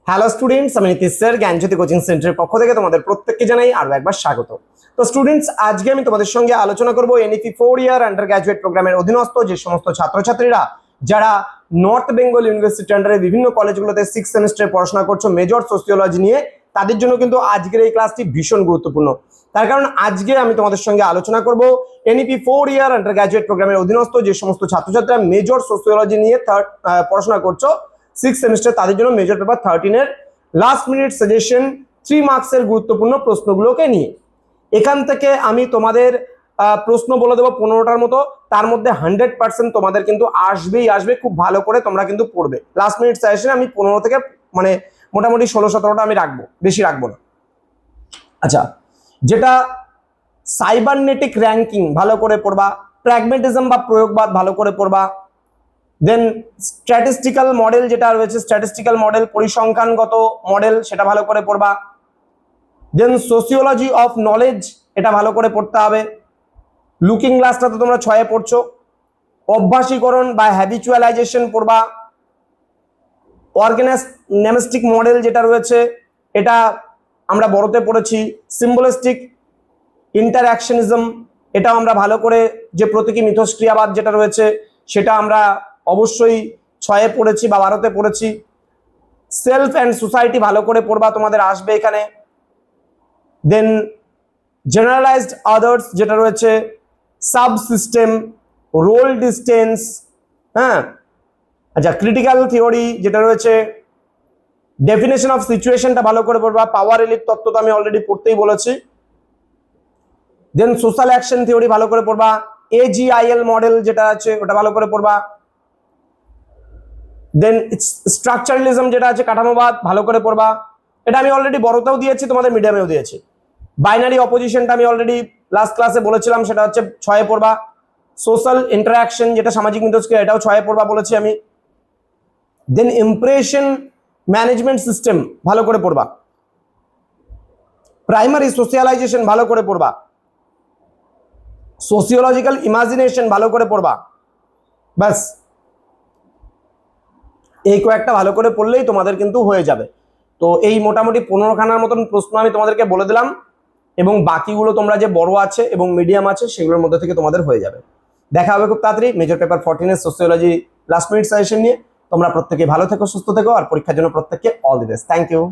Hello students, আমি Nitish sir জ্ঞানজ্যোতি coaching সেন্টারের পক্ষ থেকে তোমাদের প্রত্যেককে জানাই আরো একবার স্বাগত। তো স্টুডেন্টস, আজকে আমি তোমাদের সঙ্গে আলোচনা করব এনইপি 4 ইয়ার আন্ডার গ্র্যাজুয়েট প্রোগ্রামের অধীনস্থ যে সমস্ত ছাত্রছাত্রীরা যারা নর্থ বেঙ্গল ইউনিভার্সিটি আন্ডারে বিভিন্ন কলেজগুলোতে 6 সেমিস্টারে পড়াশোনা করছো মেজর সোসিওলজি নিয়ে, তাদের জন্য কিন্তু আজকের এই ক্লাসটি ভীষণ গুরুত্বপূর্ণ। তার কারণ আজকে আমি তোমাদের সঙ্গে আলোচনা করব এনইপি 4 ইয়ার আন্ডার গ্র্যাজুয়েট প্রোগ্রামের অধীনস্থ যে সমস্ত ছাত্রছাত্রীরা মেজর সোসিওলজি নিয়ে পড়াশোনা করছো 6 সেমিস্টার, তাদের জন্য মেজর পেপার 13-এর লাস্ট মিনিট সাজেশন 3 মার্কসের গুরুত্বপূর্ণ প্রশ্নগুলোকে নিয়ে। এখান থেকে আমি তোমাদের প্রশ্ন বলে দেবো 15টার মতো, তার মধ্যে 100% তোমাদের কিন্তু আসবে। খুব ভালো করে তোমরা কিন্তু পড়বে। লাস্ট মিনিট সাজেশনে আমি 15 থেকে মানে মোটামুটি 16-17টা আমি রাখবো, বেশি রাখবো না। আচ্ছা, যেটা সাইবারনেটিক র্যাঙ্কিং ভালো করে পড়বা, প্র্যাগমেটিজম বা প্রয়োগবাদ ভালো করে পড়বা, দেন স্ট্যাটিস্টিক্যাল মডেল যেটা রয়েছে, স্ট্যাটিস্টিক্যাল মডেল পরিসংখ্যানগত মডেল সেটা ভালো করে পড়বা, দেন সোসিওলজি অফ নলেজ এটা ভালো করে পড়তে হবে। লুকিং গ্লাসটা তো তোমরা 6-এ পড়ছো। অভ্যাসীকরণ বা হ্যাবিচুয়ালাইজেশন পড়বা। অর্গানাইজেস্টিক মডেল যেটা রয়েছে এটা আমরা বড়তে পড়েছি। সিম্বলিস্টিক ইন্টারঅ্যাকশনিজম এটাও আমরা ভালো করে, যে প্রতীকী মিথস্ক্রিয়াবাদ যেটা রয়েছে সেটা আমরা অবশ্যই 6-এ পড়েছি বা 12তে পড়েছি। সেলফ অ্যান্ড সোসাইটি ভালো করে পড়বা, তোমাদের আসবে এখানে। দেন জেনারেলাইজড আদার্স যেটা রয়েছে, সাব সিস্টেম, রোল ডিস্টেন্স, হ্যাঁ। আচ্ছা, ক্রিটিক্যাল থিওরি যেটা রয়েছে, ডেফিনেশন অফ সিচুয়েশনটা ভালো করে পড়বা। পাওয়ার রিলিফ তত্ত্ব তো আমি অলরেডি পড়তেই বলেছি। দেন সোশ্যাল অ্যাকশন থিওরি ভালো করে পড়বা। এজিআইএল মডেল যেটা আছে ওটা ভালো করে পড়বা। দেন স্ট্রাকচারালিজম যেটা আছে, কাঠামোবাদ ভালো করে পড়বা। এটা আমি অলরেডি বড়তেও দিয়েছি, তোমাদের মিডিয়ামেও দিয়েছি। বাইনারি অপোজিশনটা আমি অলরেডি লাস্ট ক্লাসে বলেছিলাম, সেটা হচ্ছে 6-এ পড়বা। সোশ্যাল ইন্টারাকশন যেটা সামাজিক মিথস্ক্রিয়া, এটাও 6-এ পড়বা বলেছি আমি। দেন ইমপ্রেশন ম্যানেজমেন্ট সিস্টেম ভালো করে পড়বা। প্রাইমারি সোশিয়ালাইজেশন ভালো করে পড়বা। সোসিওলজিক্যাল ইমাজিনেশন ভালো করে পড়বা। ব্যাস, এই কয়েকটা ভালো করে পড়লেই তোমাদের কিন্তু হয়ে যাবে। তো এই মোটামুটি 15খানার মতন প্রশ্ন আমি তোমাদেরকে বলে দিলাম, এবং বাকিগুলো তোমরা যে বড় আছে এবং মিডিয়াম আছে সেগুলোর মধ্যে থেকে তোমাদের হয়ে যাবে। দেখা হবে খুব তাড়াতাড়ি মেজর পেপার 14-এর সোসিওলজি লাস্ট মিনিট সাজেশন নিয়ে। তোমরা প্রত্যেকে ভালো থেকো, সুস্থ থেকো, আর পরীক্ষার জন্য প্রত্যেককে all the best. Thank you.